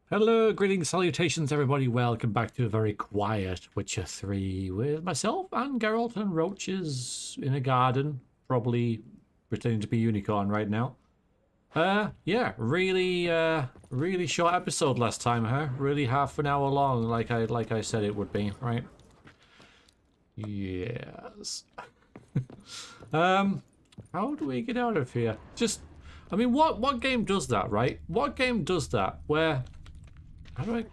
Hello, greetings, salutations, everybody. Welcome back to a very quiet Witcher 3 with myself and Geralt and roaches in a garden, probably pretending to be unicorn right now. Yeah, really short episode last time, huh? Really half an hour long, like I said it would be, right? Yes. How do we get out of here? I mean, what game does that, right? What game does that? Where? How do I?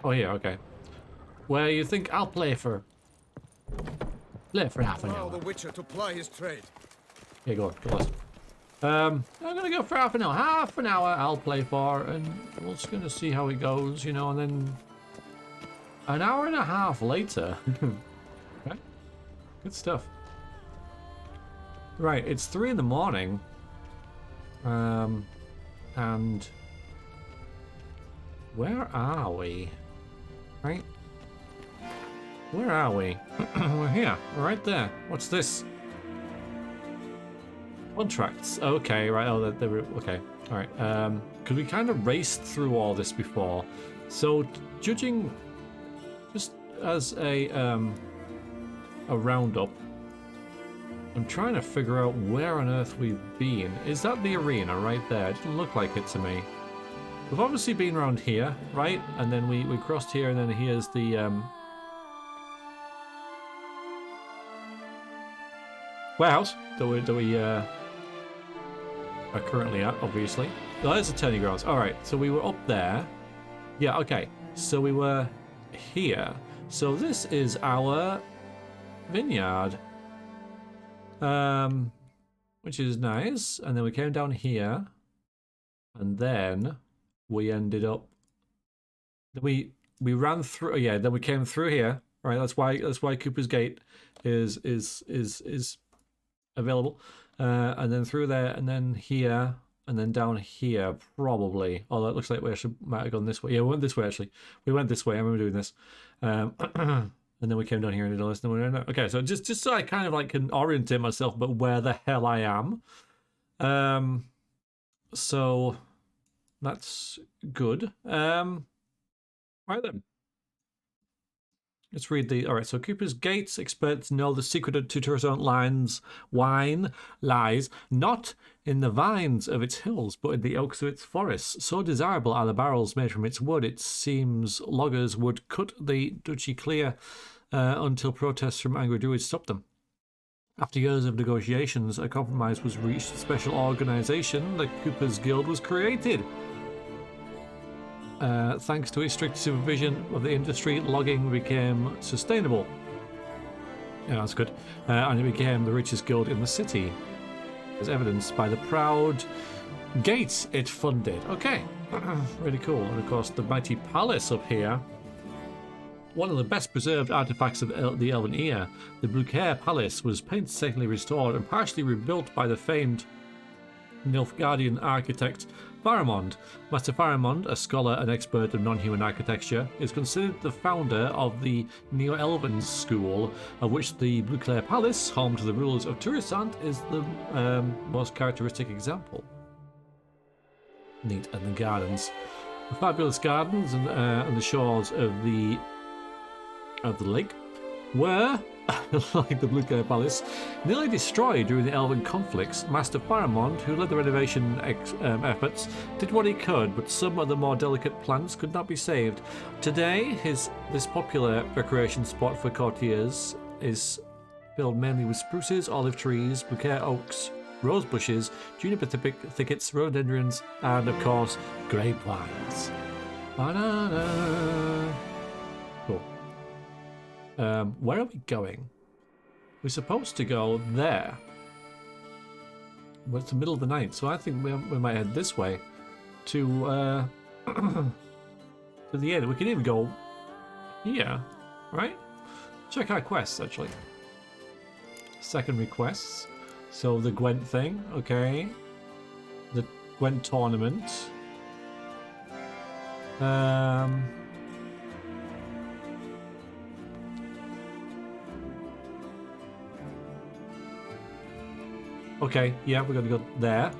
Oh, yeah, okay. Where you think I'll play for half an Allow hour. the Witcher to ply his trade. Here you go, listen. I'm gonna go for half an hour. Half an hour I'll play for, and we're just gonna see how it goes, you know, and then an hour and a half later. Okay, good stuff. Right, it's 3 in the morning. And where are we? Right? Where are we? We're here. We're right there. What's this? Contracts. Okay, right. Oh, they were okay. All right. Because we kind of raced through all this before, so judging just as a roundup, I'm trying to figure out where on earth we've been. Is that the arena right there? It didn't look like it to me. We've obviously been around here, right? And then we crossed here, and then here's the warehouse that we are currently at, obviously. Oh, there's the Tourney grounds. All right, so we were up there. Yeah, okay. So we were here. So this is our vineyard, which is nice. And then we came down here, and then we ended up. We ran through. Yeah, then we came through here. Right. That's why Cooper's Gate is available, and then through there, and then here, and then down here, probably. Oh, that looks like we actually might have gone this way. Yeah, we went this way, actually. We went this way. I remember doing this. And then we came down here and did all this. Okay, so just so I kind of like can orientate myself about where the hell I am. So that's good. Right then. Let's read the. All right, so Cooper's Gates experts know the secret to Tourist wine lies not in the vines of its hills, but in the oaks of its forests. So desirable are the barrels made from its wood, it seems loggers would cut the duchy clear until protests from angry druids stopped them. After years of negotiations, a compromise was reached. A special organisation, the Cooper's Guild, was created. Thanks to its strict supervision of the industry, logging became sustainable. Yeah, that's good. And it became the richest guild in the city, as evidenced by the proud gates it funded. Okay, really cool. And of course, the mighty palace up here. One of the best preserved artifacts of the Elven era, the Beauclair Palace, was painstakingly restored and partially rebuilt by the famed Nilfgaardian architect Faramond. Master Faramond, a scholar and expert of non-human architecture, is considered the founder of the Neo-Elven school, of which the Beauclair Palace, home to the rulers of Tourist, is the most characteristic example. Neat. And the gardens. The fabulous gardens and the shores of the lake were, like the Beauclair Palace, nearly destroyed during the Elven conflicts. Master Faramond, who led the renovation efforts, did what he could, but some of the more delicate plants could not be saved. Today, this popular recreation spot for courtiers is filled mainly with spruces, olive trees, Beauclair oaks, rose bushes, juniper thickets, rhododendrons, and of course, grapevines. Banana. Cool. Where are we going? We're supposed to go there. But it's the middle of the night, so I think we might head this way to to the end. We can even go here, right? Check our quests, actually. Secondary quests. So the Gwent thing, okay. The Gwent tournament. Okay, yeah, we're going to go there.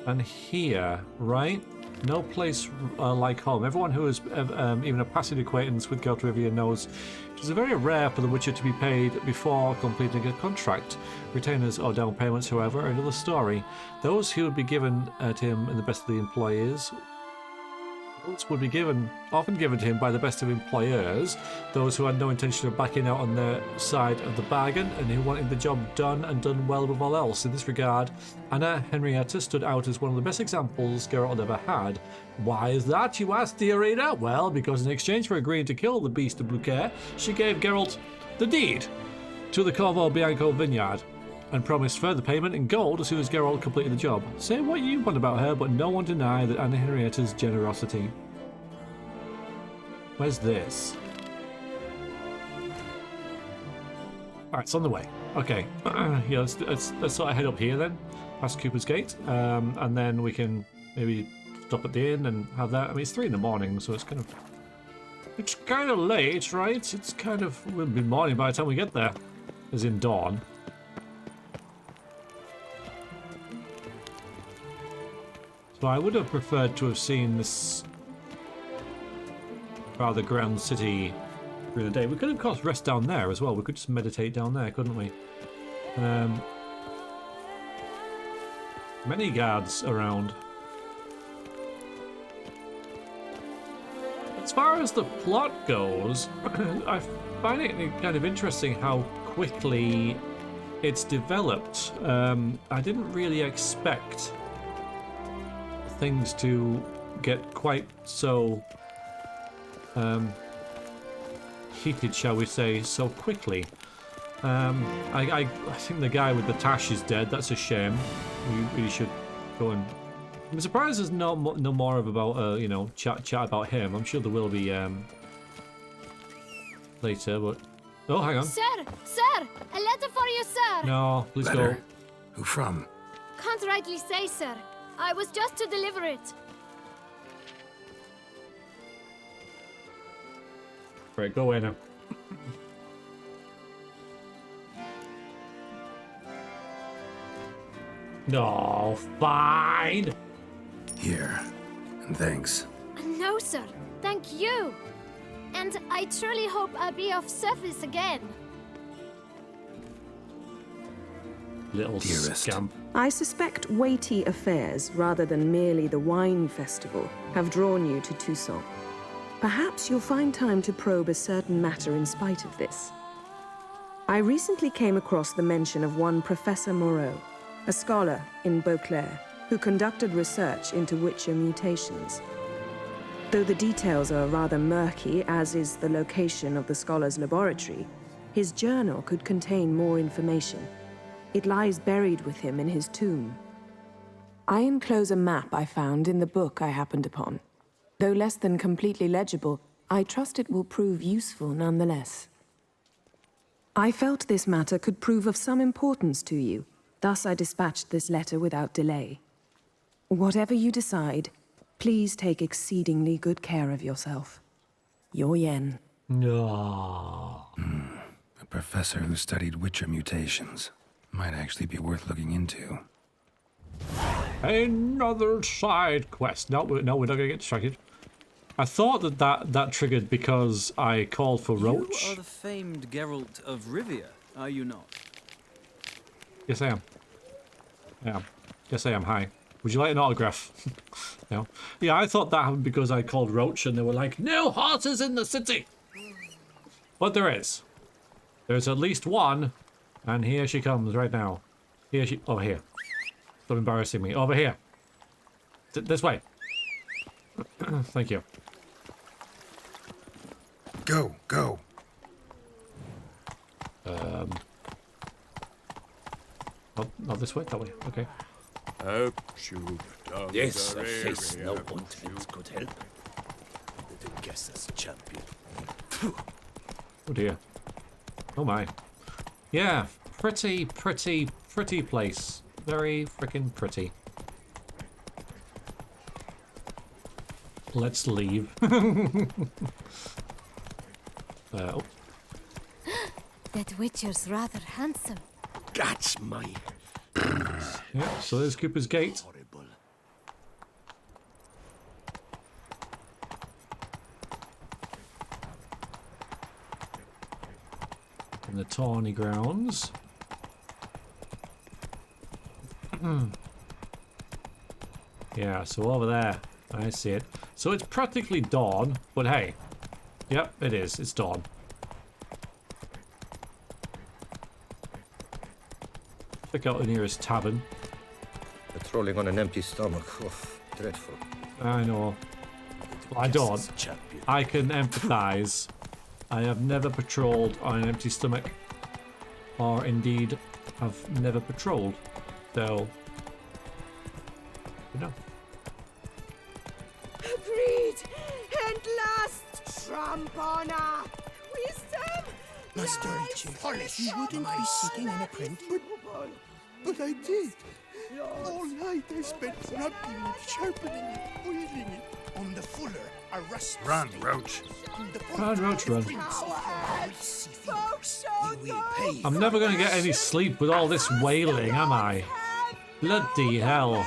and here, right? No place like home. Everyone who is even a passing acquaintance with Geralt of Rivia knows it is very rare for the Witcher to be paid before completing a contract. Retainers or down payments, however, are another story. Those who would be given to him in the best of the employers would be often given to him by the best of employers, those who had no intention of backing out on their side of the bargain and who wanted the job done and done well above all else. In this regard, Anna Henrietta stood out as one of the best examples Geralt ever had. Why is that, you ask, dear reader? Well, because in exchange for agreeing to kill the beast of Beauclair, she gave Geralt the deed to the Corvo Bianco vineyard and promised further payment in gold as soon as Geralt completed the job. Say what you want about her, but no one deny that Anna Henrietta's generosity. Where's this? Alright, it's on the way. Okay, yeah, let's sort of head up here then, past Cooper's Gate, and then we can maybe stop at the inn and have that. I mean, it's 3 in the morning, so it's kind of late, right? It's kind of, will be morning by the time we get there, as in dawn. So I would have preferred to have seen this rather grand city through the day. We could of course rest down there as well. We could just meditate down there, couldn't we? Many guards around. As far as the plot goes, I find it kind of interesting how quickly it's developed. I didn't really expect things to get quite so heated, shall we say, so quickly. I think the guy with the tash is dead. That's a shame. We should go and. I'm surprised there's no more of about you know, chat about him. I'm sure there will be later, but oh, hang on. Sir, a letter for you, sir. No, please Letter? go. Who from? Can't rightly say, sir. I was just to deliver it. Right, go away now. No, fine. Here. And thanks. No, sir. Thank you. And I truly hope I'll be of service again. Little Dearest. scamp. I suspect weighty affairs, rather than merely the wine festival, have drawn you to Toussaint. Perhaps you'll find time to probe a certain matter in spite of this. I recently came across the mention of one Professor Moreau, a scholar in Beauclair, who conducted research into Witcher mutations. Though the details are rather murky, as is the location of the scholar's laboratory, his journal could contain more information. It lies buried with him in his tomb. I enclose a map I found in the book I happened upon. Though less than completely legible, I trust it will prove useful nonetheless. I felt this matter could prove of some importance to you, thus I dispatched this letter without delay. Whatever you decide, please take exceedingly good care of yourself. Your Yen. No. A professor who studied Witcher mutations. Might actually be worth looking into. Another side quest. No, we're not gonna get distracted. I thought that triggered because I called for Roach. You are the famed Geralt of Rivia, are you not? Yes, I am. Yeah. Yes, I am. Hi. Would you like an autograph? No. Yeah, I thought that happened because I called Roach and they were like, no horses in the city! But there is. There's at least one. And here she comes right now. Here she... Over here. Stop embarrassing me. Over here. This way. Thank you. Go, go. Not this way, that way. Okay. Yes, a face no ointment could help. The guess's champion. Oh dear. Oh my. Yeah, pretty place. Very freaking pretty. Let's leave. Oh. That Witcher's rather handsome. That's my Yeah, so there's Cooper's Gate. horrible. in the Tourney grounds. Yeah, so over there. I see it. So it's practically dawn, but hey. Yep, it is. It's dawn. Check out the nearest tavern. Patrolling on an empty stomach. Oh, dreadful. I know. Well, I don't. I can empathize. I have never patrolled on an empty stomach. Or indeed, have never patrolled. So, you know. Breed and last trump honor. Wisdom. Master Archery, polish. You wouldn't be sitting in a print, but I did. All night I spent rubbing it, sharpening it, oiling it. On the fuller, a rust. Run, Roach. Run, Roach, run. You will pay. I'm never going to get any sleep with all this wailing, am I? Bloody hell.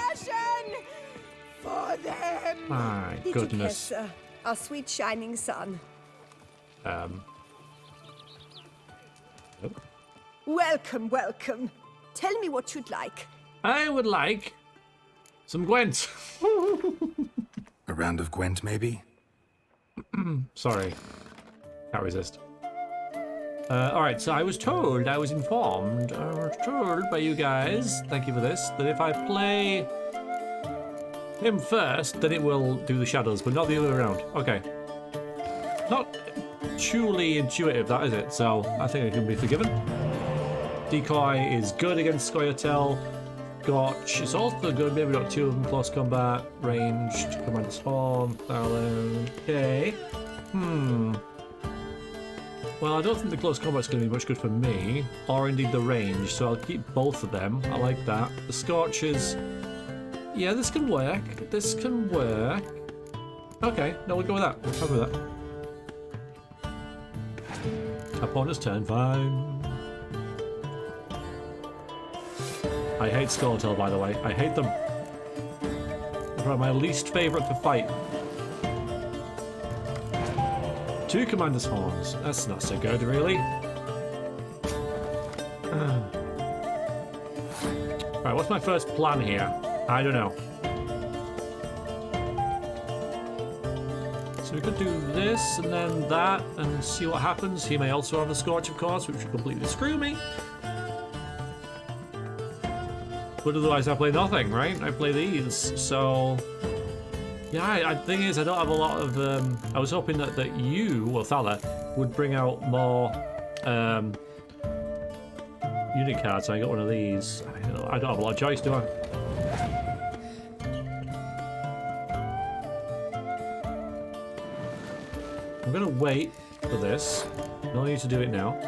For them. My goodness. Our sweet shining sun. Welcome, welcome. Tell me what you'd like. I would like some Gwent. A round of Gwent, maybe? Sorry. Can't resist. Alright, so I was informed by you guys, thank you for this, that if I play him first, then it will do the shadows, but not the other way around. Okay. Not truly intuitive, that is it, so I think I can be forgiven. Decoy is good against Scoia'tael. Gotch is also good, maybe got two of them, close combat, ranged, commander's horn, Thailand. Okay. Well, I don't think the close combat's going to be much good for me, or indeed the range, so I'll keep both of them. I like that. The Scorch is... yeah, this can work. This can work. Okay, no, we'll go with that. We'll cover that. Opponent's turn, fine. I hate Scoia'tael, by the way. I hate them. They're probably my least favourite to fight. Two Commander's Horns. That's not so good, really. Right, what's my first plan here? I don't know. So we could do this and then that and see what happens. He may also have the Scorch, of course, which would completely screw me. But otherwise I play nothing, right? I play these, so... yeah, the thing is, I don't have a lot of... I was hoping that you, or Thala, would bring out more unit cards, so I got one of these. I don't have a lot of choice, do I? I'm gonna wait for this. No need to do it now.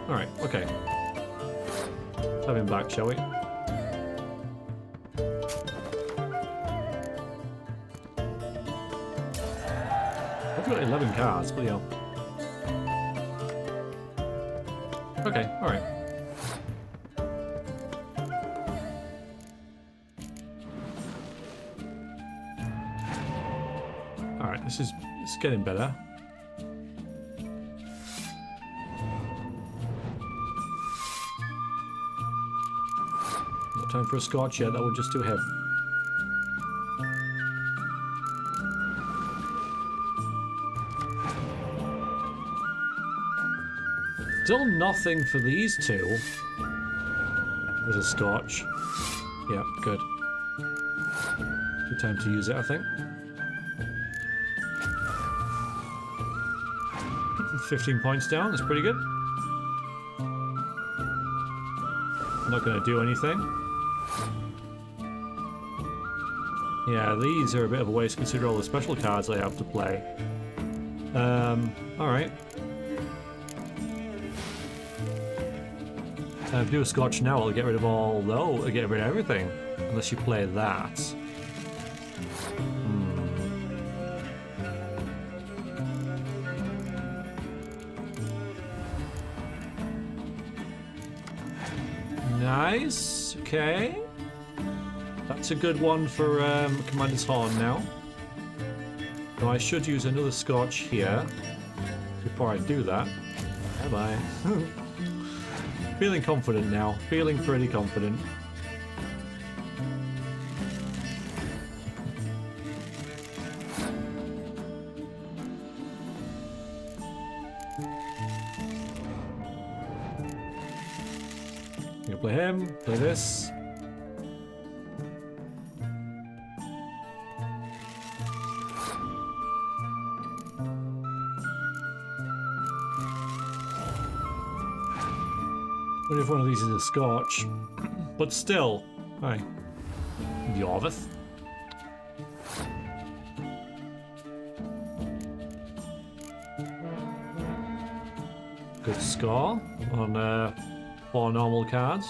Alright, okay. Let's have him back, shall we? I've got 11 cards, bloody hell. Okay, alright. Alright, it's getting better. Time for a Scotch yet, that would just do him. Still nothing for these two. There's a Scotch. Yeah, good. Good time to use it, I think. 15 points down, that's pretty good. Not going to do anything. Yeah, these are a bit of a waste considering all the special cards I have to play. Alright. If I do a Scotch now, I'll get rid of all... no, I'll get rid of everything. Unless you play that. Nice. Okay. That's a good one for Commander's Horn now. Now I should use another Scorch here before I do that. Bye-bye. Feeling confident now. Feeling pretty confident. You play him, play this. What if one of these is a Scorch? But still. Hi. Yorvith. Good score on 4 normal cards.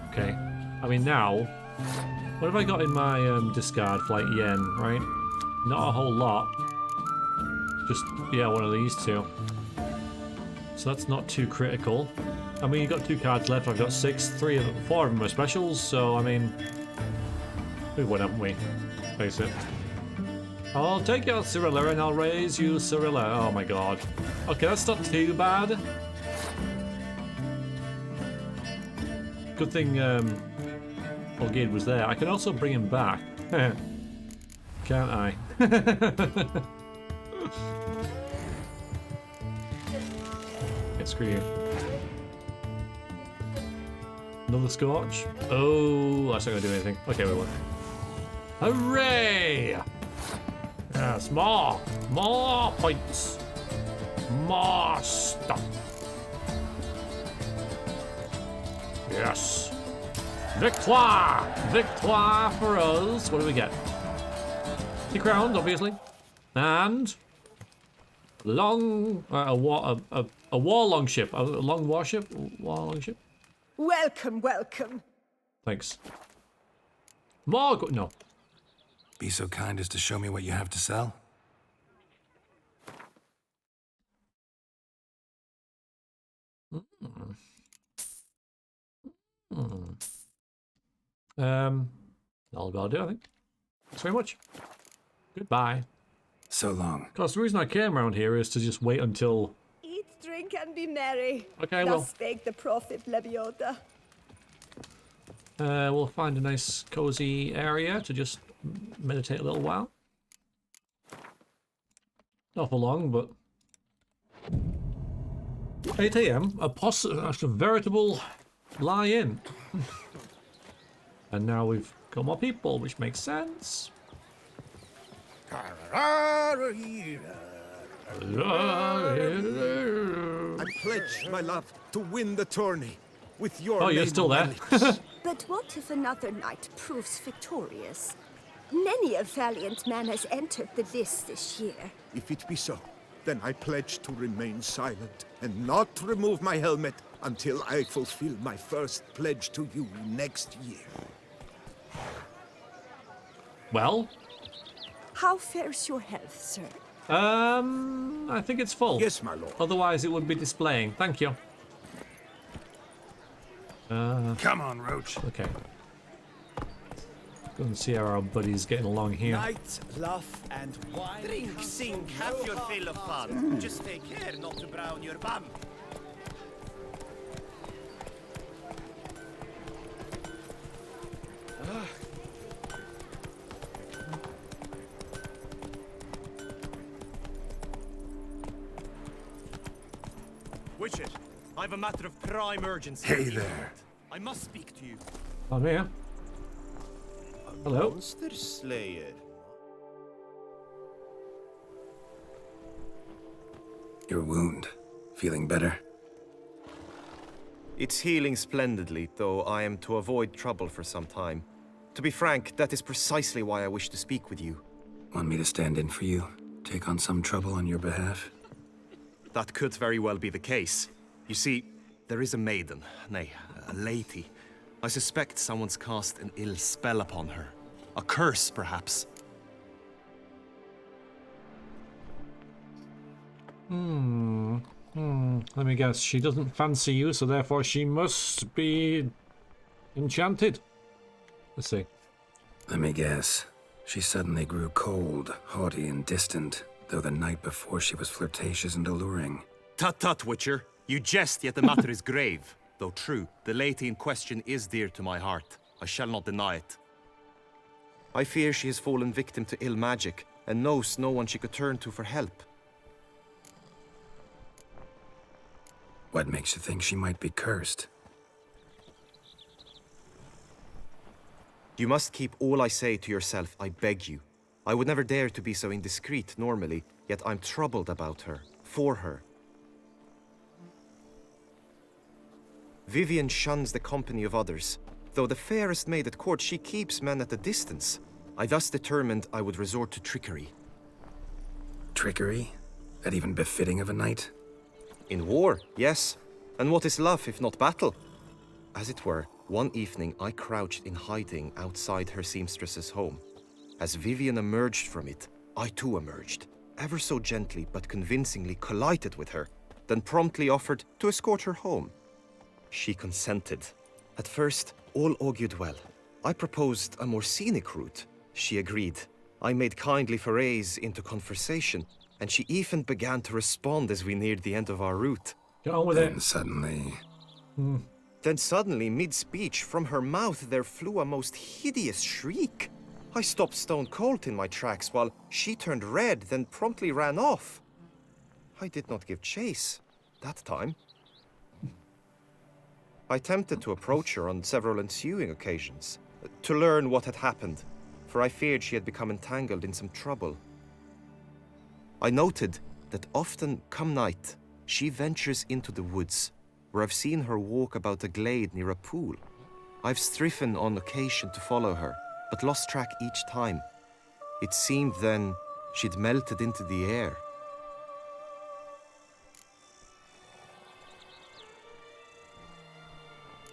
Okay. I mean now, what have I got in my discard for like yen, right? Not a whole lot. Just, yeah, one of these two. So that's not too critical. I mean, you've got 2 cards left. I've got 6. 4 of them are specials. So, I mean, we won, haven't we? Face it. I'll take your Cyrilla and I'll raise you Cyrilla. Oh my god. Okay, that's not too bad. Good thing Olgid was there. I can also bring him back. Can't I? Screw you. Another Scorch? Oh, that's not gonna do anything. Okay, we won. Hooray! Yes, more! More points! More stuff! Yes! Victoire! Victoire for us! What do we get? The crown, obviously. And... long... a war longship. A long warship? War longship? Welcome, welcome. Thanks. More go- no. Be so kind as to show me what you have to sell? That'll about do, I think. Thanks very much. Goodbye. So long. Of course, the reason I came around here is to just wait until... Eat, drink, and be merry. Okay, well... Thus spake the prophet Lebioda. we'll find a nice, cozy area to just meditate a little while. Not for long, but... 8 AM, that's a veritable lie-in. And now we've got more people, which makes sense. I pledge my love to win the tourney with your Oh, you're name still there? But what if another knight proves victorious? Many a valiant man has entered the list this year. If it be so, then I pledge to remain silent and not remove my helmet until I fulfill my first pledge to you next year. Well? How fares your health, sir? I think it's full. Yes, my lord. Otherwise it would be displaying. Thank you. Come on, Roach. Okay. Go and see how our buddy's getting along here. Night, laugh, and wine. Drink, sing, have your fill of fun. Just take care not to brown your bum. Witcher, I have a matter of prime urgency. Hey there. I must speak to you. I'm here. Hello. Monster Slayer. Your wound. Feeling better? It's healing splendidly, though I am to avoid trouble for some time. To be frank, that is precisely why I wish to speak with you. Want me to stand in for you? Take on some trouble on your behalf? That could very well be the case. You see, there is a maiden, nay, a lady. I suspect someone's cast an ill spell upon her. A curse, perhaps. Let me guess. She doesn't fancy you, so therefore she must be enchanted. Let's see. Let me guess. She suddenly grew cold, haughty, and distant, though the night before she was flirtatious and alluring. Tut tut, Witcher. You jest, yet the matter is grave. Though true, the lady in question is dear to my heart. I shall not deny it. I fear she has fallen victim to ill magic, and knows no one she could turn to for help. What makes you think she might be cursed? You must keep all I say to yourself, I beg you. I would never dare to be so indiscreet normally, yet I'm troubled about her, for her. Vivian shuns the company of others. Though the fairest maid at court, she keeps men at a distance. I thus determined I would resort to trickery. Trickery? That even befitting of a knight? In war, yes. And what is love if not battle? As it were, one evening I crouched in hiding outside her seamstress's home. As Vivian emerged from it, I too emerged, ever so gently but convincingly collided with her, then promptly offered to escort her home. She consented. At first, all augured well. I proposed a more scenic route. She agreed. I made kindly forays into conversation, and she even began to respond as we neared the end of our route. Get on with Then it. suddenly... Then suddenly, mid-speech, from her mouth there flew a most hideous shriek. I stopped stone cold in my tracks while she turned red, then promptly ran off. I did not give chase that time. I attempted to approach her on several ensuing occasions, to learn what had happened, for I feared she had become entangled in some trouble. I noted that often, come night, she ventures into the woods, where I've seen her walk about a glade near a pool. I've striven on occasion to follow her, but lost track each time. It seemed then she'd melted into the air.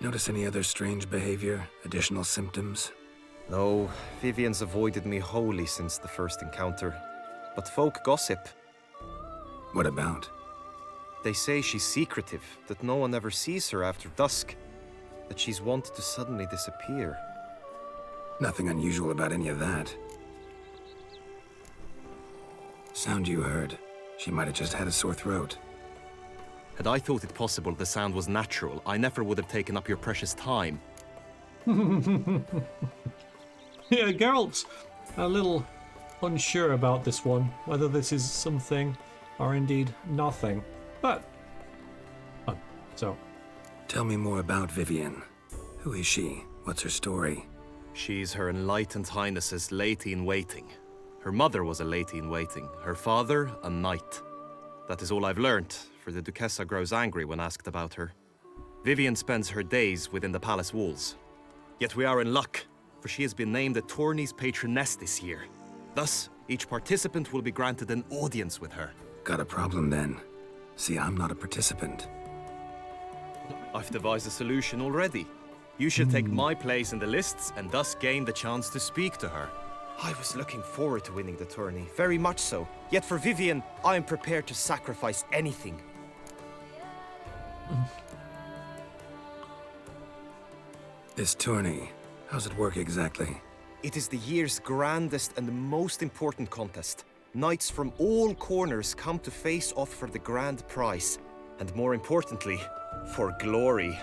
Notice any other strange behavior? Additional symptoms? No, Vivian's avoided me wholly since the first encounter. But folk gossip. What about? They say she's secretive, that no one ever sees her after dusk, that she's wont to suddenly disappear. Nothing unusual about any of that. Sound you heard. She might have just had a sore throat. Had I thought it possible the sound was natural, I never would have taken up your precious time. Yeah, Geralt's a little unsure about this one, whether this is something or indeed nothing. But, so. Tell me more about Vivian. Who is she? What's her story? She's Her Enlightened Highness's lady-in-waiting. Her mother was a lady-in-waiting, her father a knight. That is all I've learnt, for the Duchessa grows angry when asked about her. Vivian spends her days within the palace walls. Yet we are in luck, for she has been named the Tourney's patroness this year. Thus, each participant will be granted an audience with her. Got a problem then. See, I'm not a participant. I've devised a solution already. You should take my place in the lists and thus gain the chance to speak to her. I was looking forward to winning the tourney, very much so. Yet for Vivian, I am prepared to sacrifice anything. This tourney, how's it work exactly? It is the year's grandest and most important contest. Knights from all corners come to face off for the grand prize, and more importantly, for glory.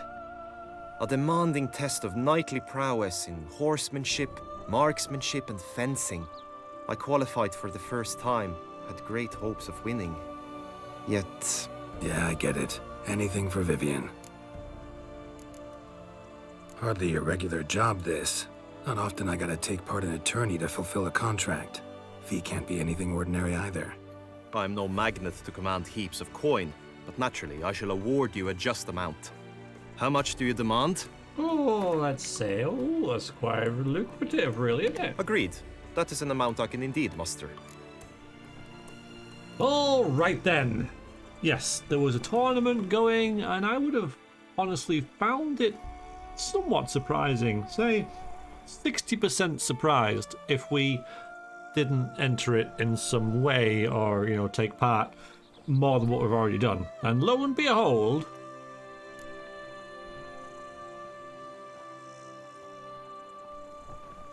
A demanding test of knightly prowess in horsemanship, marksmanship, and fencing. I qualified for the first time, had great hopes of winning. Yet... Yeah, I get it. Anything for Vivian. Hardly your regular job, this. Not often I gotta take part in a tourney to fulfill a contract. Fee can't be anything ordinary either. I'm no magnet to command heaps of coin, but naturally I shall award you a just amount. How much do you demand? Oh, let's say, that's quite lucrative, really, isn't it? Agreed. That is an amount I can indeed muster. All right then. Yes, there was a tournament going, and I would have honestly found it somewhat surprising. Say, 60% surprised if we didn't enter it in some way or, you know, take part more than what we've already done. And lo and behold...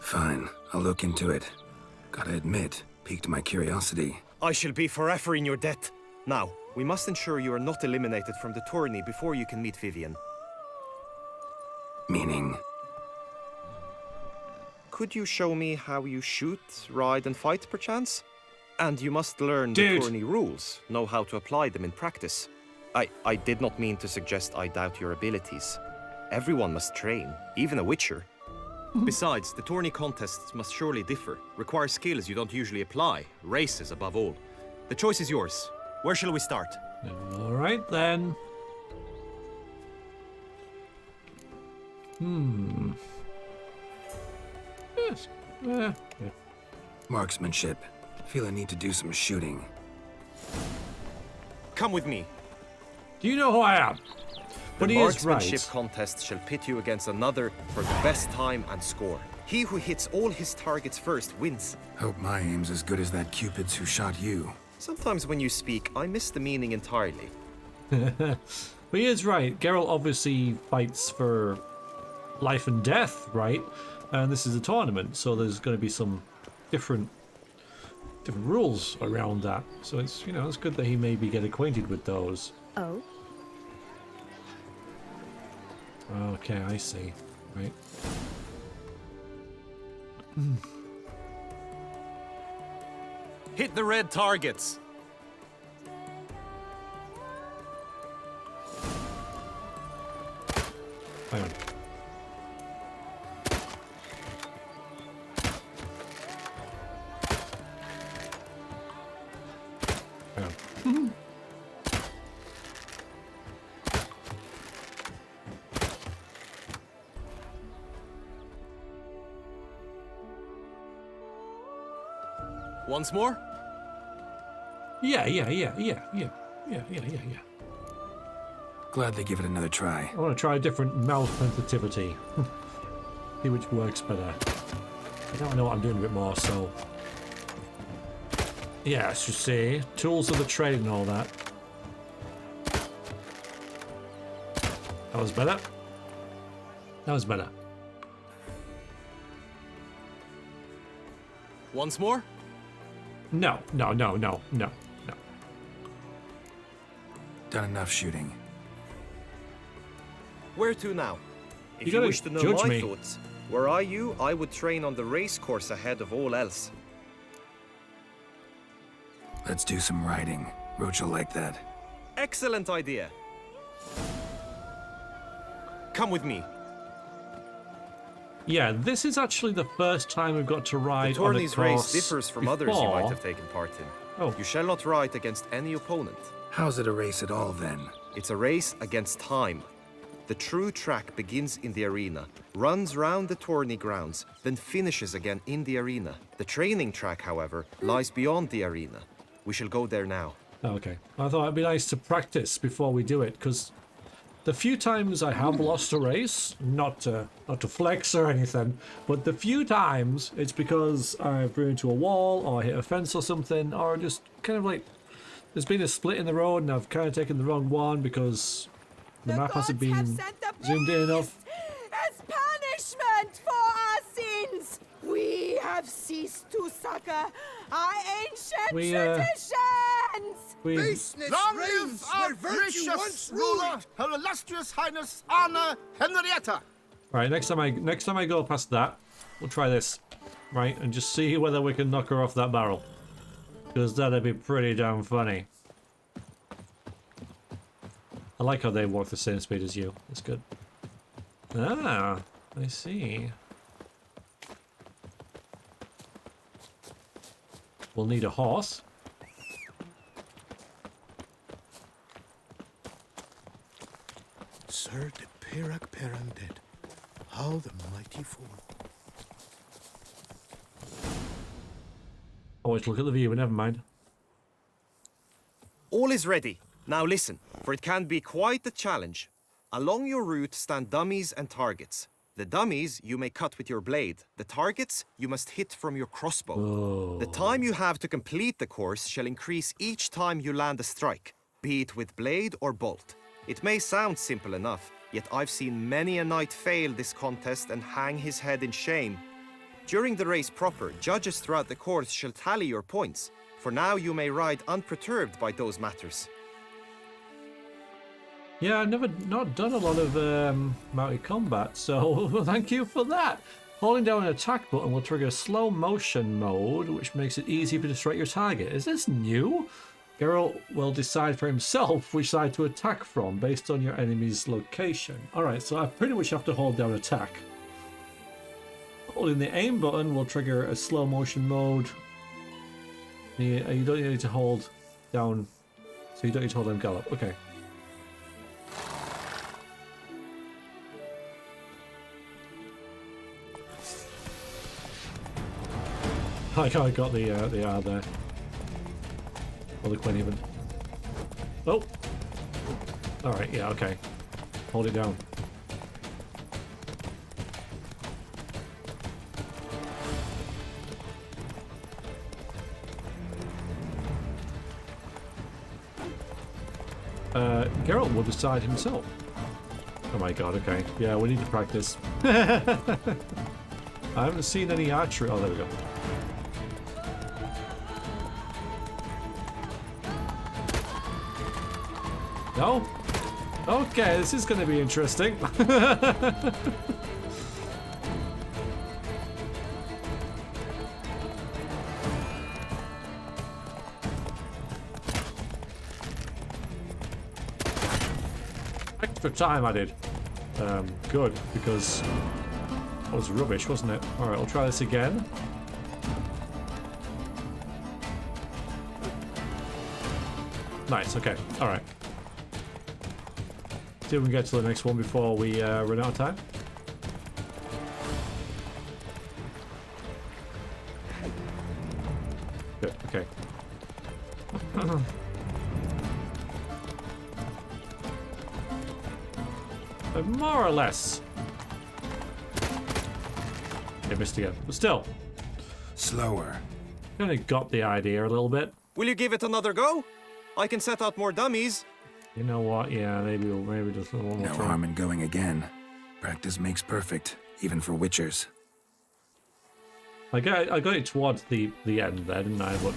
Fine, I'll look into it. Gotta admit, piqued my curiosity. I shall be forever in your debt. Now, we must ensure you are not eliminated from the tourney before you can meet Vivian. Meaning? Could you show me how you shoot, ride, and fight, perchance? And you must learn Dude. the tourney rules, know how to apply them in practice. I did not mean to suggest I doubt your abilities. Everyone must train, even a witcher. Besides, the tourney contests must surely differ, require skills you don't usually apply, races above all. The choice is yours. Where shall we start? All right, then. Yes. Yeah. Marksmanship. Feel I need to do some shooting. Come with me. Do you know who I am? But The he is marksmanship right. contest shall pit you against another for the best time and score. He who hits all his targets first wins. Hope my aim's as good as that Cupid's who shot you. Sometimes when you speak, I miss the meaning entirely. But he is right. Geralt obviously fights for life and death, right? And this is a tournament, so there's going to be some different rules around that. So it's, you know, it's good that he maybe get acquainted with those. Oh? Okay, I see. Right. Hit the red targets. Hang on. Hang on. Once more? Yeah. Glad they give it another try. I want to try a different mouth sensitivity. See which works better. I don't know what I'm doing a bit more, so... Yeah, as you see, tools of the trade and all that. That was better. That was better. Once more? No. Done enough shooting. Where to now? If You you gotta wish to know judge my me. thoughts, were I you, I would train on the race course ahead of all else. Let's do some riding. Roach will like that. Excellent idea. Come with me. Yeah, this is actually the first time we've got to The ride on a tourney's race course differs from others you might before. have taken part in. Oh. You shall not ride against any opponent. How's it a race at all, then? It's a race against time. The true track begins in the arena, runs round the tourney grounds, then finishes again in the arena. The training track, however, lies beyond the arena. We shall go there now. Oh, okay. I thought it'd be nice to practice before we do it, because the few times I have lost a race, not to flex or anything, but the few times it's because I've run into a wall or hit a fence or something, or just kind of like there's been a split in the road and I've kind of taken the wrong one because the map hasn't been zoomed in enough. As punishment for our sins, we have ceased to succor our ancient traditions. Long live our gracious ruler, Her Illustrious Highness Anna Henrietta. Right, next time I go past that, we'll try this, right, and just see whether we can knock her off that barrel, because that'd be pretty damn funny. I like how they walk the same speed as you. That's good. Ah, I see. We'll need a horse. Sir de Pirac Peranded, how the mighty fall. Always look at the view, but never mind. All is ready. Now listen, for it can be quite a challenge. Along your route stand dummies and targets. The dummies you may cut with your blade. The targets you must hit from your crossbow. The time you have to complete the course shall increase each time you land a strike, be it with blade or bolt. It may sound simple enough, yet I've seen many a knight fail this contest and hang his head in shame. During the race proper, judges throughout the course shall tally your points. For now, you may ride unperturbed by those matters. Yeah, I've not done a lot of mounted combat, so thank you for that. Holding down an attack button will trigger slow motion mode, which makes it easy to distract your target. Is this new? Geralt will decide for himself which side to attack from based on your enemy's location. Alright, so I pretty much have to hold down attack. Holding the aim button will trigger a slow motion mode. You don't need to hold down, so you don't need to hold down gallop. Okay. I got the R there. Or the Gwent even. Oh! Alright, yeah, okay. Hold it down. Geralt will decide himself. Oh my god, okay. Yeah, we need to practice. I haven't seen any archery. Oh, there we go. No? Okay, this is going to be interesting. Extra time I did. Good, because that was rubbish, wasn't it? Alright, I'll try this again. Nice, okay, alright. See if we can get to the next one before we run out of time. Good, okay. More or less. Okay, missed again, but still. Slower. Kind of got the idea a little bit. Will you give it another go? I can set out more dummies. You know what? Yeah, maybe just one more No try. harm in going again. Practice makes perfect, even for witchers. I got it towards the end there, didn't I? But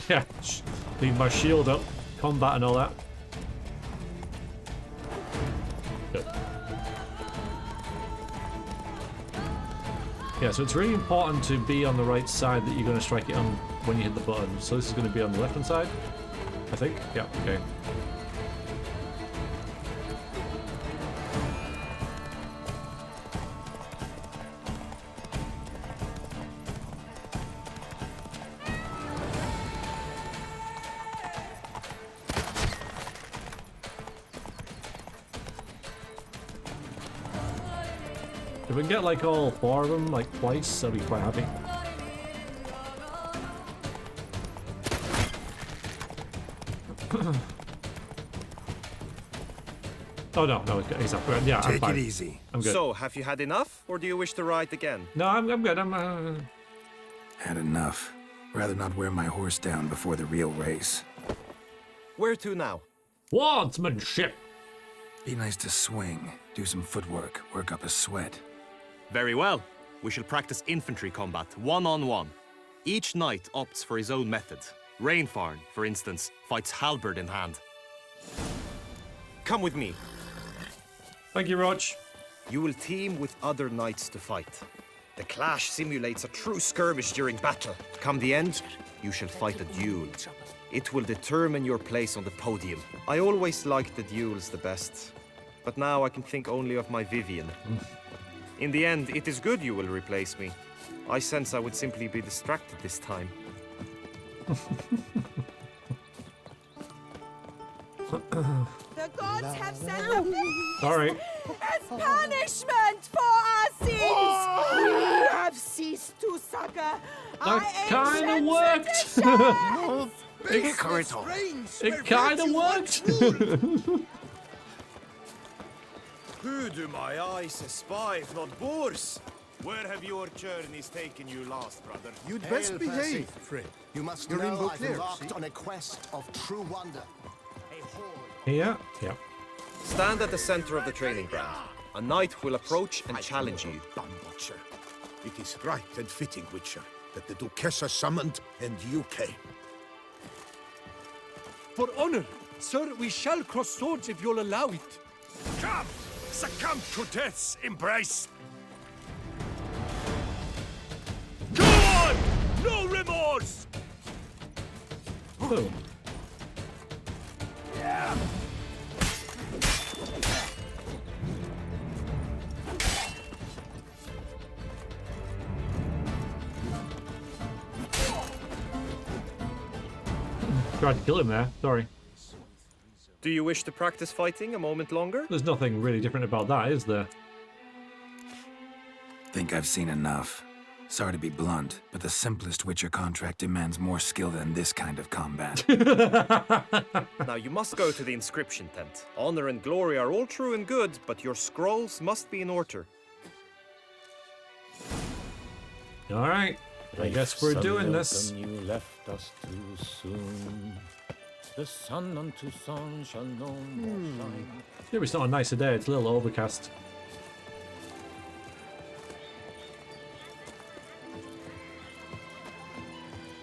yeah, leave my shield up, combat and all that. Good. Yeah, so it's really important to be on the right side that you're going to strike it on when you hit the button. So this is going to be on the left-hand side, I think. Yeah, okay. If we can get like all four of them like twice, I'll be quite happy. Oh no, he's up. Yeah, I'm Take fine. it easy. I'm good. So, have you had enough, or do you wish to ride again? No, I'm good. I'm. Had enough. Rather not wear my horse down before the real race. Where to now? Swordsmanship. Be nice to swing, do some footwork, work up a sweat. Very well. We shall practice infantry combat, one-on-one. Each knight opts for his own method. Rainfarn, for instance, fights halberd in hand. Come with me. Thank you, Rog. You will team with other knights to fight. The clash simulates a true skirmish during battle. Come the end, you shall fight a duel. It will determine your place on the podium. I always liked the duels the best, but now I can think only of my Vivian. In the end, it is good you will replace me. I sense I would simply be distracted this time. The gods have sent a beast All right. as punishment for our sins. We have ceased to succor our That kind of ancient worked. traditions. It kind of worked. Who do my eyes espy if not boors? Where have your journeys taken you last, brother? You'd Hail, best Percy. behave, friend. You must You're in know I've Beauclair, embarked see? on a quest of true wonder. A horde Yeah. Yeah. Stand at the center of the training ground. A knight will approach and challenge you. Witcher. It is right and fitting, Witcher, that the Duchessa summoned and you came. For honor, sir, we shall cross swords if you'll allow it. Come! Succumb to death's embrace! Go on! No remorse! Boom. Tried to kill him there, sorry. Do you wish to practice fighting a moment longer? There's nothing really different about that, is there? Think I've seen enough. Sorry to be blunt, but the simplest Witcher contract demands more skill than this kind of combat. Now you must go to the inscription tent. Honor and glory are all true and good, but your scrolls must be in order. Alright, I guess we're doing this. You left us too soon. The sun unto sun shall no more shine. Maybe it's not a nicer day, it's a little overcast.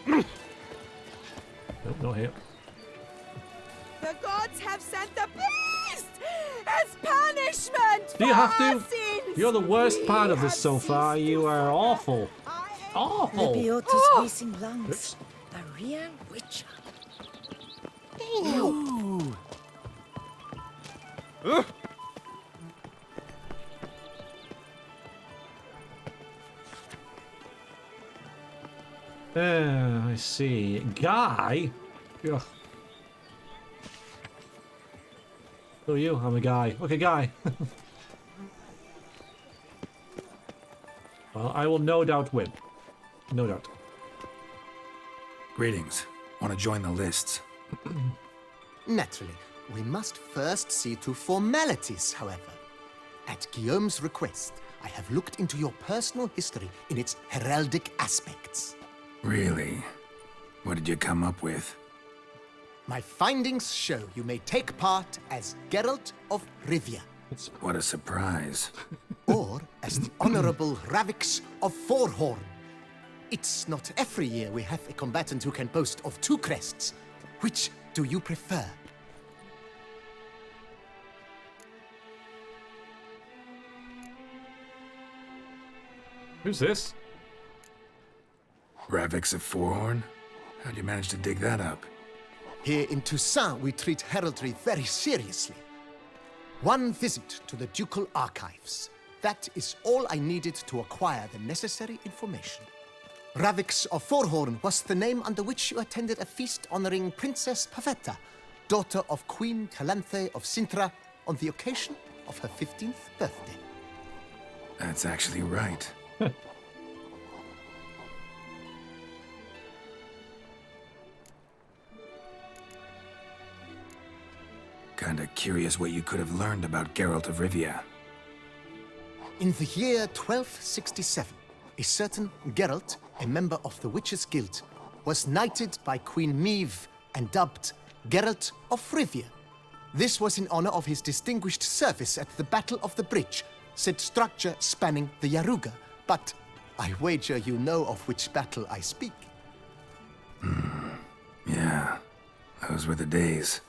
Nope, not here. The gods have sent the beast as punishment for Do you have our to? sins. You're the worst We part of have this so ceased far. to You are suffer. awful. Awful. Lebiota's Oh. racing lungs. Oops. A real witcher. I see. Guy? Ugh. Who are you? I'm a guy. Okay, guy. Well, I will no doubt win. No doubt. Greetings. Want to join the lists? Naturally, we must first see to formalities, however. At Guillaume's request, I have looked into your personal history in its heraldic aspects. Really? What did you come up with? My findings show you may take part as Geralt of Rivia, What a surprise. or as the Honorable Ravix of Forhorn. It's not every year we have a combatant who can boast of 2 crests. Which do you prefer? Who's this? Ravix of Forhorn? How'd you manage to dig that up? Here in Toussaint, we treat heraldry very seriously. One visit to the ducal archives. That is all I needed to acquire the necessary information. Ravix of Forhorn was the name under which you attended a feast honoring Princess Pavetta, daughter of Queen Calanthe of Sintra, on the occasion of her 15th birthday. That's actually right. Kinda curious what you could have learned about Geralt of Rivia. In the year 1267, a certain Geralt, a member of the Witches' Guild, was knighted by Queen Meve and dubbed Geralt of Rivia. This was in honor of his distinguished service at the Battle of the Bridge, said structure spanning the Yaruga. But I wager you know of which battle I speak. Yeah, those were the days.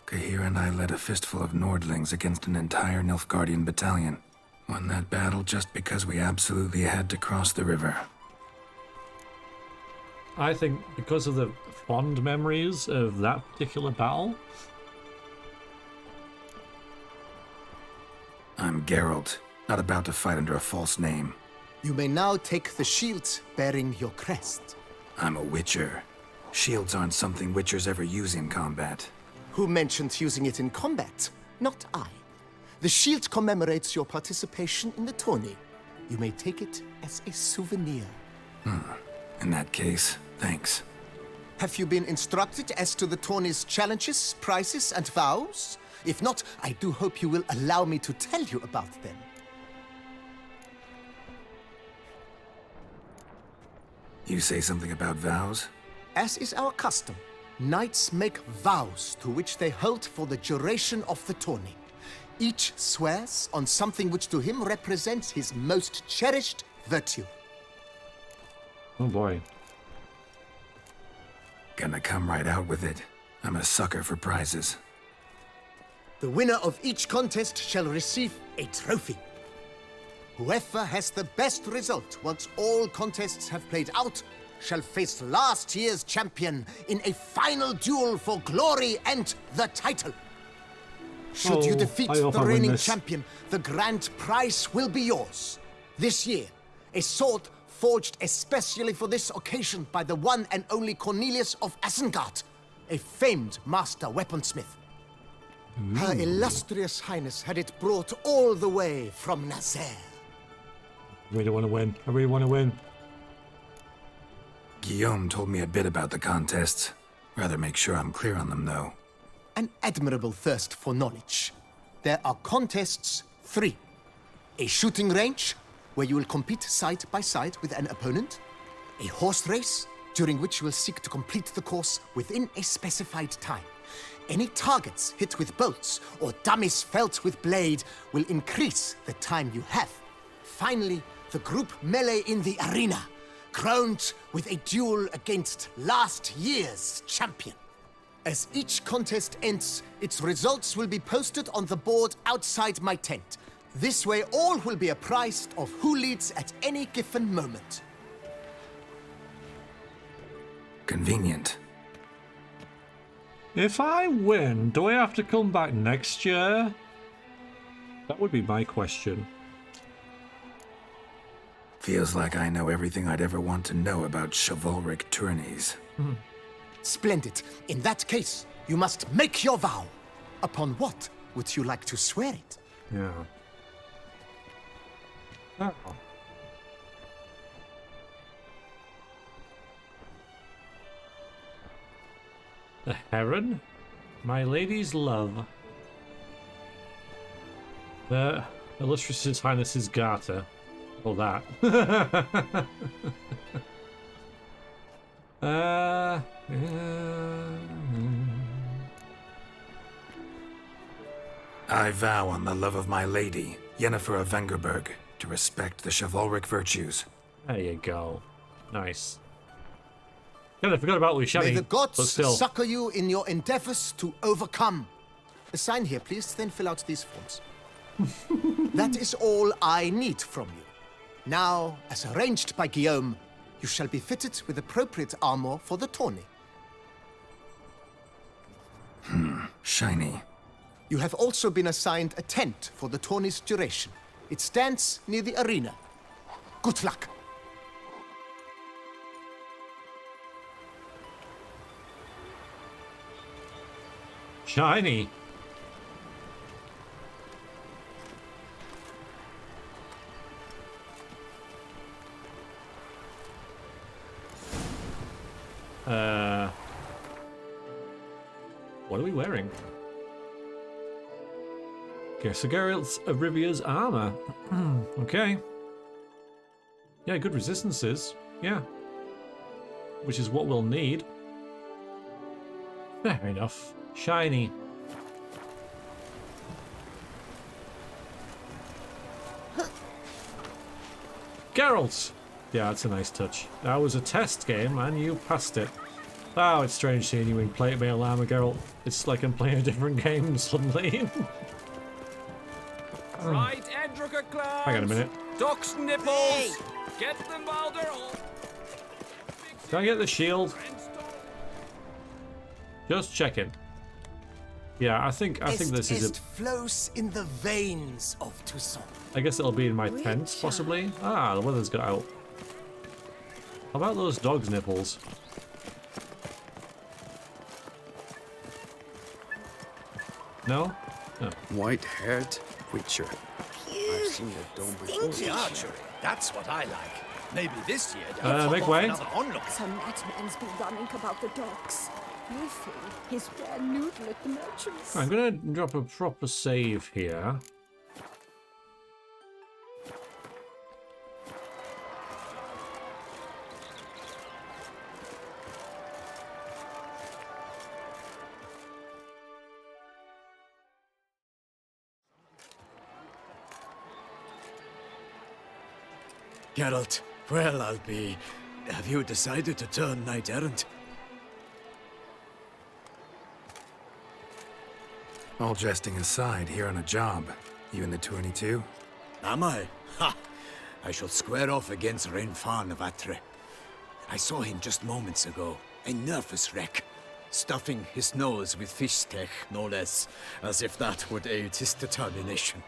Kahir and I led a fistful of Nordlings against an entire Nilfgaardian battalion. Won that battle just because we absolutely had to cross the river. I think because of the fond memories of that particular battle. I'm Geralt, not about to fight under a false name. You may now take the shield bearing your crest. I'm a Witcher. Shields aren't something Witchers ever use in combat. Who mentioned using it in combat? Not I. The shield commemorates your participation in the tourney. You may take it as a souvenir. In that case, thanks. Have you been instructed as to the tourney's challenges, prizes, and vows? If not, I do hope you will allow me to tell you about them. You say something about vows? As is our custom, knights make vows to which they hold for the duration of the tourney. Each swears on something which to him represents his most cherished virtue. Oh boy. Gonna come right out with it. I'm a sucker for prizes. The winner of each contest shall receive a trophy. Whoever has the best result once all contests have played out shall face last year's champion in a final duel for glory and the title. Should you defeat the reigning champion, the grand prize will be yours. This year, a sword forged especially for this occasion by the one and only Cornelius of Isengard, a famed master weaponsmith. Her illustrious highness had it brought all the way from Nazaire. I really want to win. I really want to win. Guillaume told me a bit about the contests. Rather make sure I'm clear on them, though. An admirable thirst for knowledge. There are contests 3. A shooting range, where you will compete side by side with an opponent. A horse race, during which you will seek to complete the course within a specified time. Any targets hit with bolts or dummies felt with blade will increase the time you have. Finally, the group melee in the arena, crowned with a duel against last year's champion. As each contest ends, its results will be posted on the board outside my tent. This way, all will be apprised of who leads at any given moment. Convenient. If I win, do I have to come back next year? That would be my question. Feels like I know everything I'd ever want to know about chivalric tourneys. Splendid. In that case, you must make your vow. Upon what would you like to swear it? Yeah. Oh. The heron? My lady's love. The illustrious highness's garter. Or that. I vow on the love of my lady, Yennefer of Vengerberg, to respect the chivalric virtues. There you go. Nice. Kind of forgot about Luciani. May the gods but still. succor you in your endeavors to overcome. Sign here, please, then fill out these forms. That is all I need from you. Now, as arranged by Guillaume, you shall be fitted with appropriate armor for the tourney. Shiny. You have also been assigned a tent for the tourney's duration. It stands near the arena. Good luck. Shiny. What are we wearing? Okay, so Geralt's of Rivia's armor. Okay. Yeah, good resistances. Yeah. Which is what we'll need. Fair enough. Shiny. Geralt! Yeah, that's a nice touch. That was a test game and you passed it. Oh, it's strange seeing you in plate mail armor, Geralt. It's like I'm playing a different game suddenly. Right, Edrica Clouds. Hang on a minute. Duck's nipples. Hey. Get them while they're all. Can I get the shield? Just checking. Yeah, I think this is a... flows in the veins of Toussaint. I guess it'll be in my tent, possibly. Ah, the weather's got out. How about those dog's nipples? No? No. White-haired witcher. I've seen that don't before. The archery. That's what I like. Maybe this year. Make way. Some madman's been running about the docks. Awful. His rare noodle at the merchants. I'm gonna drop a proper save here. Geralt, well, I'll be... Have you decided to turn knight-errant? All jesting aside, here on a job. You in the Tourney too? Am I? Ha! I shall square off against Rainfan of Atre. I saw him just moments ago. A nervous wreck. Stuffing his nose with fish steak, no less. As if that would aid his determination.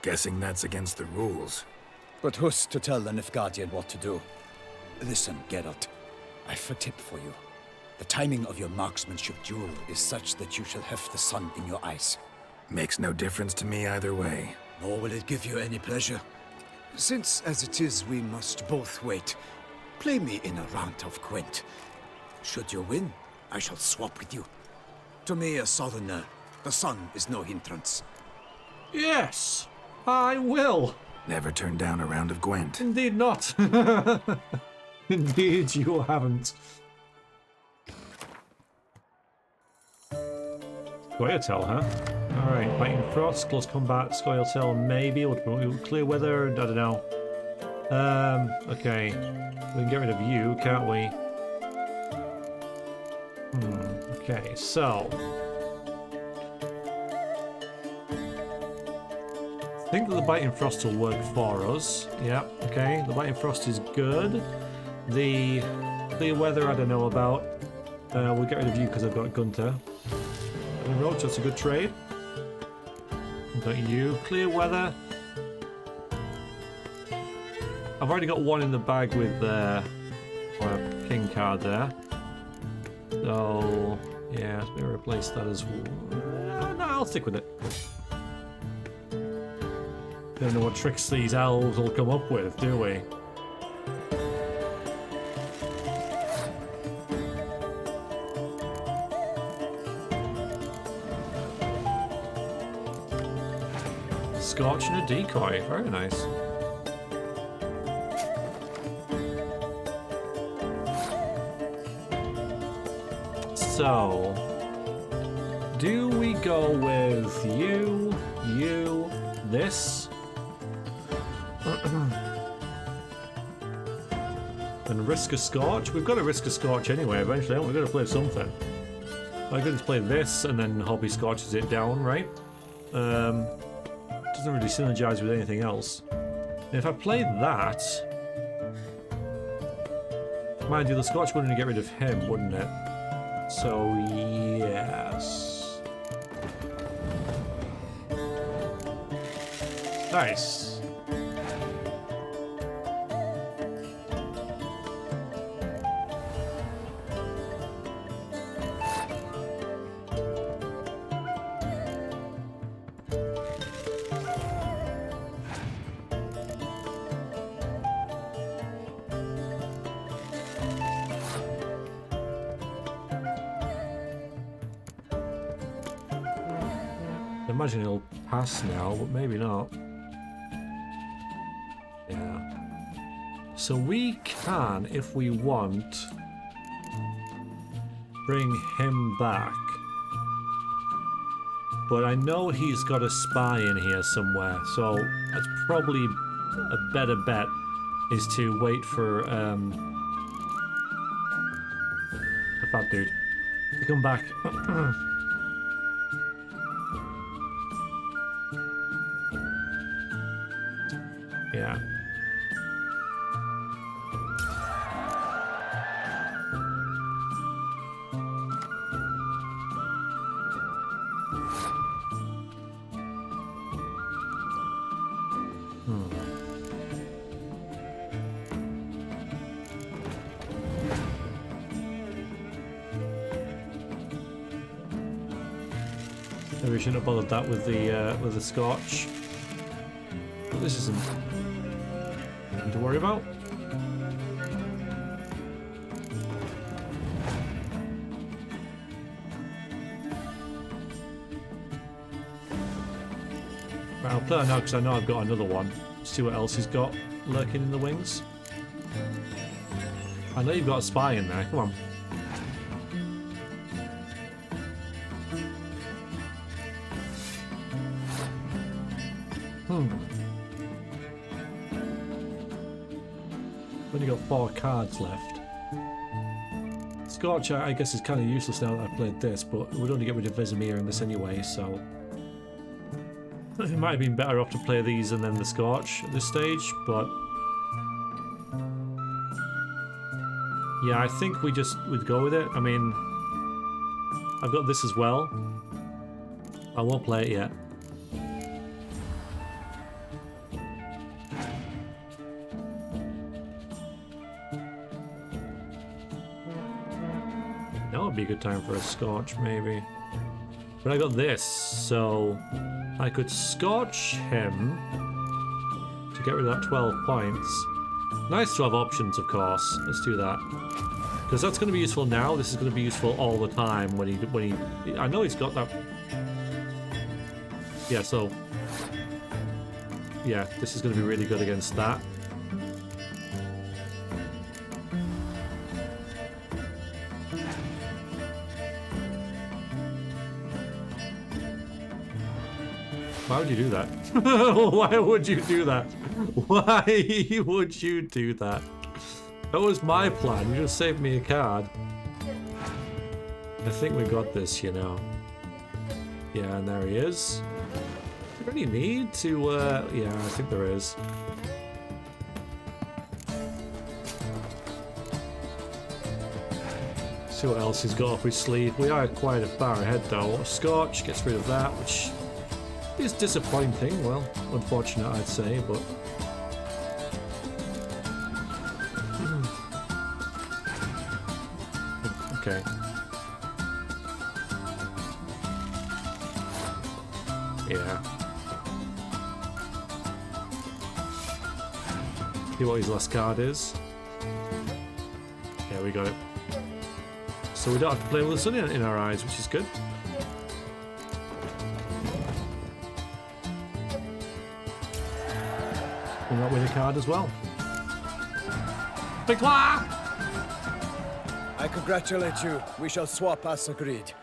Guessing that's against the rules. But who's to tell the Nilfgaardian what to do? Listen, Geralt. I've a tip for you. The timing of your marksmanship duel is such that you shall have the sun in your eyes. Makes no difference to me either way. Nor will it give you any pleasure. Since, as it is, we must both wait, play me in a round of Gwent. Should you win, I shall swap with you. To me, a southerner, the sun is no hindrance. Yes, I will. Never turn down a round of Gwent. Indeed not. Indeed you haven't. Scoia'tael, huh? Alright, Biting Frost, Close Combat, Scoia'tael, maybe. Clear Weather, I don't know. Okay. We can get rid of you, can't we? Okay, so... I think that the Biting Frost will work for us. Yeah, okay. The Biting Frost is good. The Clear Weather I don't know about. We'll get rid of you because I've got Gunther. And Roach, that's a good trade. Got you. Clear Weather. I've already got one in the bag with King card there. So, yeah, let me replace that as well. No, I'll stick with it. Don't know what tricks these elves will come up with, do we? Scorch and a decoy, very nice. So, do we go with you, this? And risk a Scorch? We've got to risk a Scorch anyway, eventually, haven't we? We've got to play something. I could just play this and then hope he Scorches it down, right? Doesn't really synergize with anything else. And if I play that... Mind you, the Scorch wouldn't get rid of him, wouldn't it? So, yes. Nice. I imagine he'll pass now, but maybe not. Yeah. So we can, if we want, bring him back. But I know he's got a spy in here somewhere, so that's probably a better bet is to wait for the fat dude to come back. Yeah. Maybe we shouldn't have bothered that with the Scotch. But this isn't nothing to worry about. Right, I'll play that now because I know I've got another one. See what else he's got lurking in the wings. I know you've got a spy in there. Come on. 4 cards left. Scorch, I guess, is kind of useless now that I've played this, but we'd only get rid of Vesemir in this anyway, so... It might have been better off to play these and then the Scorch at this stage, but... Yeah, I think we'd go with it. I mean... I've got this as well. I won't play it yet. That would be a good time for a Scorch, maybe. But I got this, so I could Scorch him to get rid of that 12 points. Nice to have options, of course. Let's do that. Because that's going to be useful now. This is going to be useful all the time when he... I know he's got that... Yeah, so... Yeah, this is going to be really good against that. Why would you do that? Why would you do that? Why would you do that? That was my plan. You just saved me a card. I think we got this, you know. Yeah, and there he is. Is there any need to, yeah, I think there is. See what else he's got up his sleeve. We are quite a far ahead, though. Scorch gets rid of that, which is disappointing. Well, unfortunate, I'd say, but... Okay. Yeah. See what his last card is. Yeah, we got it. So we don't have to play with the sun in our eyes, which is good. We might win a card as well. Beauclair! I congratulate you. We shall swap as agreed.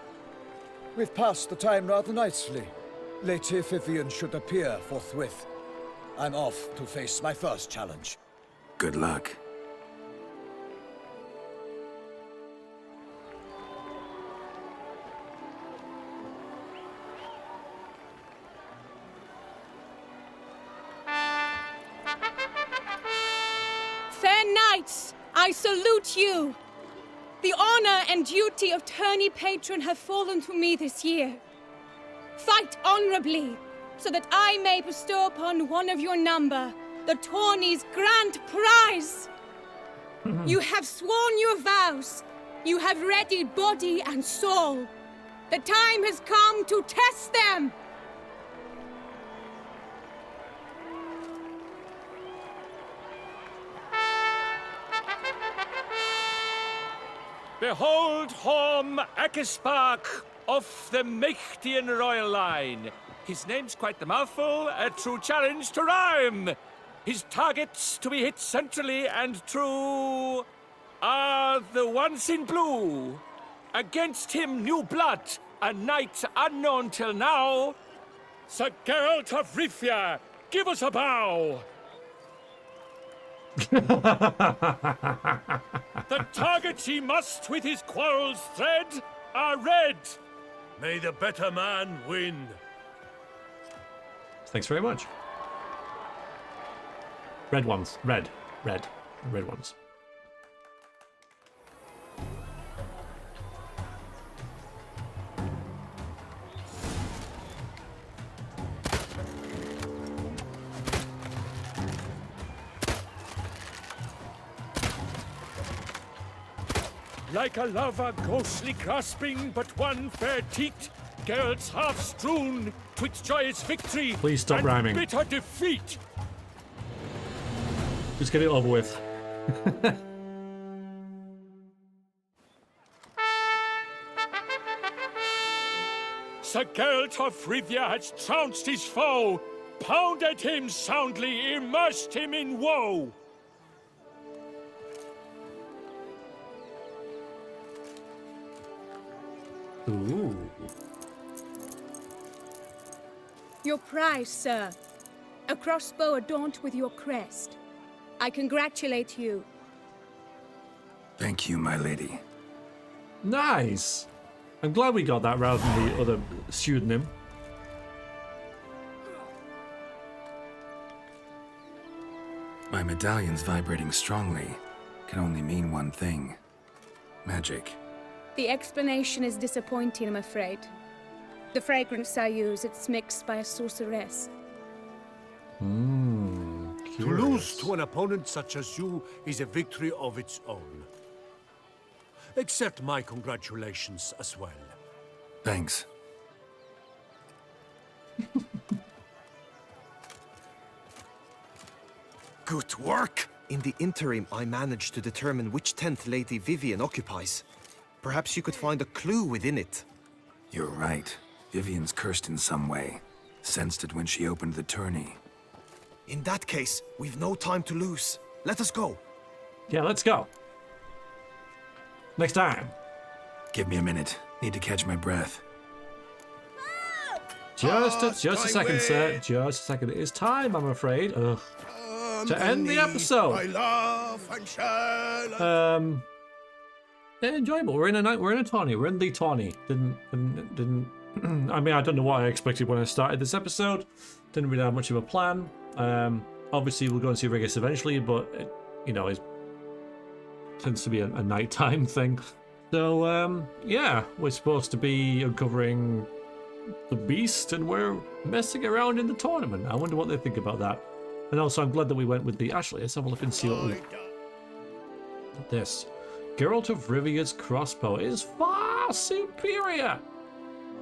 We've passed the time rather nicely. Lady Vivian should appear forthwith. I'm off to face my first challenge. Good luck. Fair knights, I salute you. The honor and duty of Tourney patron have fallen to me this year. Fight honorably, so that I may bestow upon one of your number the Tourney's grand prize. You have sworn your vows. You have readied body and soul. The time has come to test them. Behold Horm Akispark of the Mechtian royal line. His name's quite the mouthful, a true challenge to rhyme. His targets to be hit centrally and true are the ones in blue. Against him new blood, a knight unknown till now. Sir Geralt of Rivia, give us a bow. The targets he must with his quarrels thread are red. May the better man win. Thanks very much. Red ones. Red ones. Like a lover ghostly grasping but one fair teat, Geralt's half strewn, twixt joyous victory Please stop and rhyming. bitter defeat. Just get it over with. Sir Geralt of Rivia has trounced his foe, pounded him soundly, immersed him in woe. Ooh. Your prize, sir. A crossbow adorned with your crest. I congratulate you. Thank you, my lady. Nice. I'm glad we got that rather than the other pseudonym. My medallion's vibrating strongly. Can only mean one thing. Magic. The explanation is disappointing, I'm afraid. The fragrance I use, it's mixed by a sorceress. To lose to an opponent such as you is a victory of its own. Accept my congratulations as well. Thanks. Good work! In the interim, I managed to determine which tent Lady Vivian occupies. Perhaps you could find a clue within it. You're right. Vivian's cursed in some way. Sensed it when she opened the tourney. In that case, we've no time to lose. Let us go. Yeah, let's go. Next time. Give me a minute. Need to catch my breath. Just a second, sir. Just a second. It is time, I'm afraid. Ugh. To end the episode. Enjoyable. We're in a Tourney. We're in the Tourney. Didn't. I mean, I don't know what I expected when I started this episode. Didn't really have much of a plan. Obviously, we'll go and see Regis eventually, but it, it tends to be a nighttime thing. So yeah, we're supposed to be uncovering the beast, and we're messing around in the tournament. I wonder what they think about that. And also, I'm glad that we went with the... Actually, let's have a look and see what we... This. Geralt of Rivia's crossbow is far superior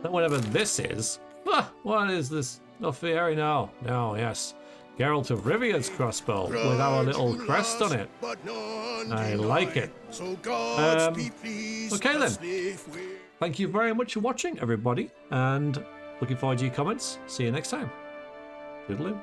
than whatever this is. Ah, what is this? No fairy now. No, yes. Geralt of Rivia's crossbow with our little crest on it. I like it. Okay then. Thank you very much for watching, everybody. And looking forward to your comments. See you next time. Toodaloo.